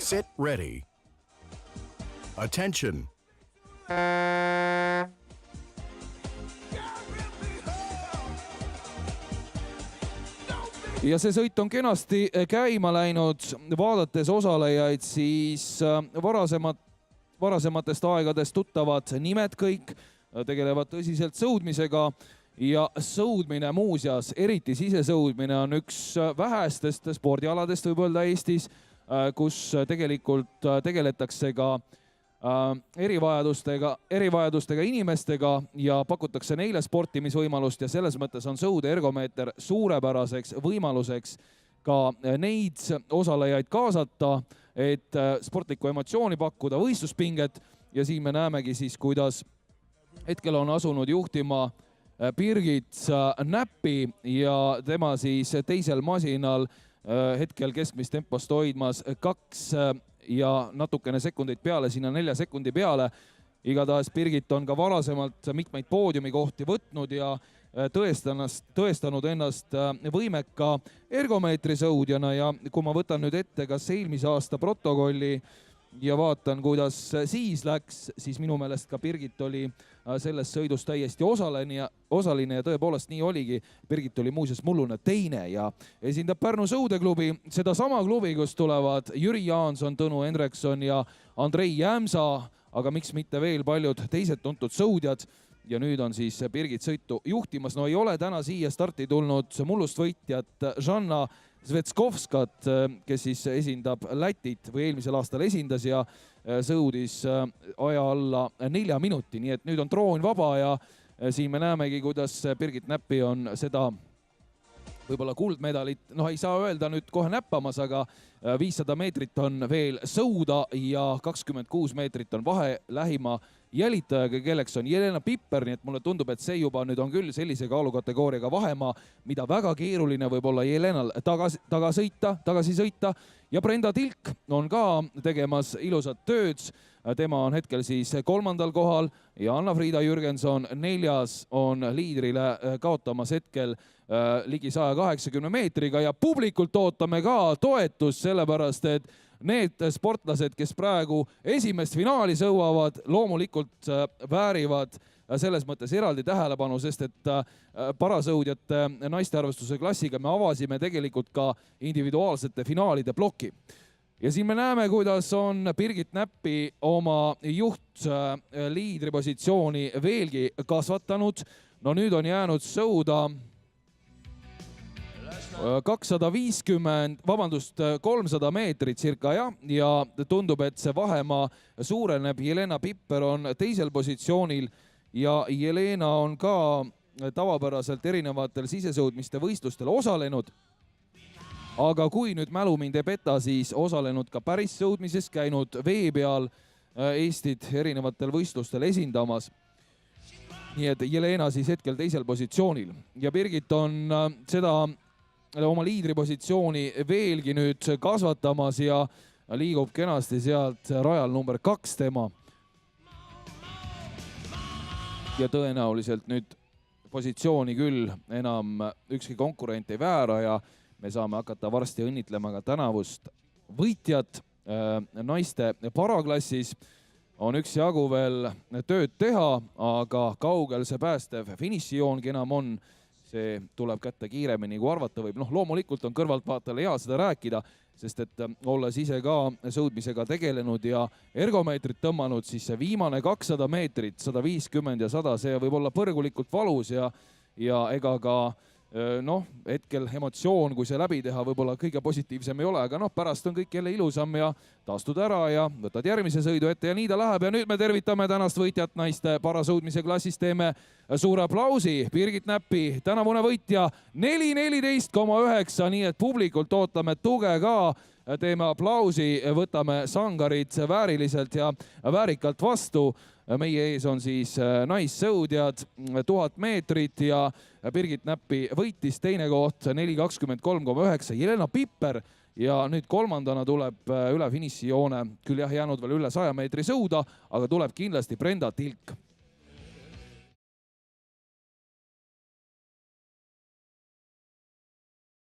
Sit ready. Attention. Ja see sõit on kenasti käima läinud, vaadates osalejaid, siis varasematest aegadest tuttavad nimed kõik tegelevad tõsiselt sõudmisega ja sõudmine muuseas, eriti sisesõudmine on üks vähestest spordialadest võib öelda Eestis, kus tegelikult tegeletakse ka erivajadustega inimestega ja pakutakse neile sportimisvõimalust ja selles mõttes on sõudeergomeeter suurepäraseks võimaluseks ka neid osalejaid kaasata, et sportlikku emotsiooni pakkuda, võistluspinget ja siin me näemegi siis, kuidas hetkel on asunud juhtima Birgit Näppi ja tema siis teisel masinal hetkel keskmist tempost hoidmas 2 ja natukene sekundeid peale, sinna 4 sekundi peale. Igatahes Birgit on ka varasemalt mitmeid poodiumikohti võtnud ja tõestanud ennast võimeka ergomeetri sõudjana ja kui ma võtan nüüd ette kas eelmise aasta protokolli ja vaatan, kuidas siis läks, siis minu meelest ka Birgit oli selles sõidus täiesti osaline ja tõepoolest nii oligi. Birgit oli muuseas mullune teine ja esindab Pärnu sõudeklubi, seda sama klubi, kus tulevad Jüri Jaanson, Tõnu Hendrikson ja Andrei Jämsa, aga miks mitte veel paljud teised tuntud sõudjad. Ja nüüd on siis Birgit sõitu juhtimas. No ei ole täna siia starti tulnud mullust võitjat Žanna Svetskovskat, kes siis esindab Lätit või eelmisel aastal esindas ja sõudis aja alla 4 minuti. Nii et nüüd on troon vaba ja siin me näemegi, kuidas Birgit Näppi on seda võib-olla kuldmedalit, noh ei saa öelda nüüd kohe näppamas, aga 500 meetrit on veel sõuda ja 26 meetrit on vahe lähima jälitajaga, kelleks on Jelena Pipper, nii et mulle tundub, et see juba nüüd on küll sellise kaalukategooriaga vahemaa, mida väga keeruline võib olla Jelenal tagasi sõita. Ja Brenda Tilk on ka tegemas ilusat tööd. Tema on hetkel siis 3. kohal ja Anna-Friida Jürgenson 4. on liidrile kaotamas hetkel ligi 180 meetriga ja publikult ootame ka toetust, sellepärast et need sportlased, kes praegu esimest finaali sõuavad, loomulikult väärivad selles mõttes eraldi tähelepanu, sest et parasõudjate naistearvestuse klassiga me avasime tegelikult ka individuaalsete finaalide ploki. Ja siin me näeme, kuidas on Birgit Näppi oma juhtliidripositsiooni veelgi kasvatanud. No nüüd on jäänud sõuda 300 meetrit circa ja tundub, et see vahemaa suureneb. Jelena Pipper on teisel positsioonil ja Jelena on ka tavapäraselt erinevatel sisesõudmiste võistlustel osalenud. Aga kui nüüd mälu mind ei peta, siis osalenud ka päris sõudmises, käinud vee peal Eestit erinevatel võistlustel esindamas. Nii et Jelena siis hetkel teisel positsioonil ja Birgit on seda oma liidripositsiooni veelgi nüüd kasvatamas ja liigub kenasti sealt rajal number 2 tema. Ja tõenäoliselt nüüd positsiooni küll enam ükski konkurent ei väära ja me saame hakata varsti õnnitlema ka tänavust võitjat. Naiste paraklassis on üksjagu veel tööd teha, aga kaugel see päästev finišijoongi enam on. See tuleb kätte kiiremini, kui arvata võib. Loomulikult on kõrvaltvaatajale hea seda rääkida, sest et olles ise ka sõudmisega tegelenud ja ergomeetrit tõmmanud, siis see viimane 200 meetrit, 150 ja 100, see võib olla põrgulikult valus ja ega ka hetkel emotsioon, kui see läbi teha, võib-olla kõige positiivsem ei ole, aga pärast on kõik jälle ilusam ja taastud ära ja võtad järgmise sõidu ette ja nii ta läheb. Ja nüüd me tervitame tänast võitjat naiste parasõudmise klassis, teeme suure aplausi. Birgit Näppi, tänavune võitja 4.14,9, nii et publikult ootame tuge ka. Teeme aplausi, võtame sangarid vääriliselt ja väärikalt vastu. Meie ees on siis naissõudjad 1000 meetrit ja Birgit Näppi võitis teine koht 4.23,9 Jelena Pipper ja nüüd kolmandana tuleb üle finišijoone, küll jah jäänud veel üle 100 meetri sõuda, aga tuleb kindlasti Brenda Tilk.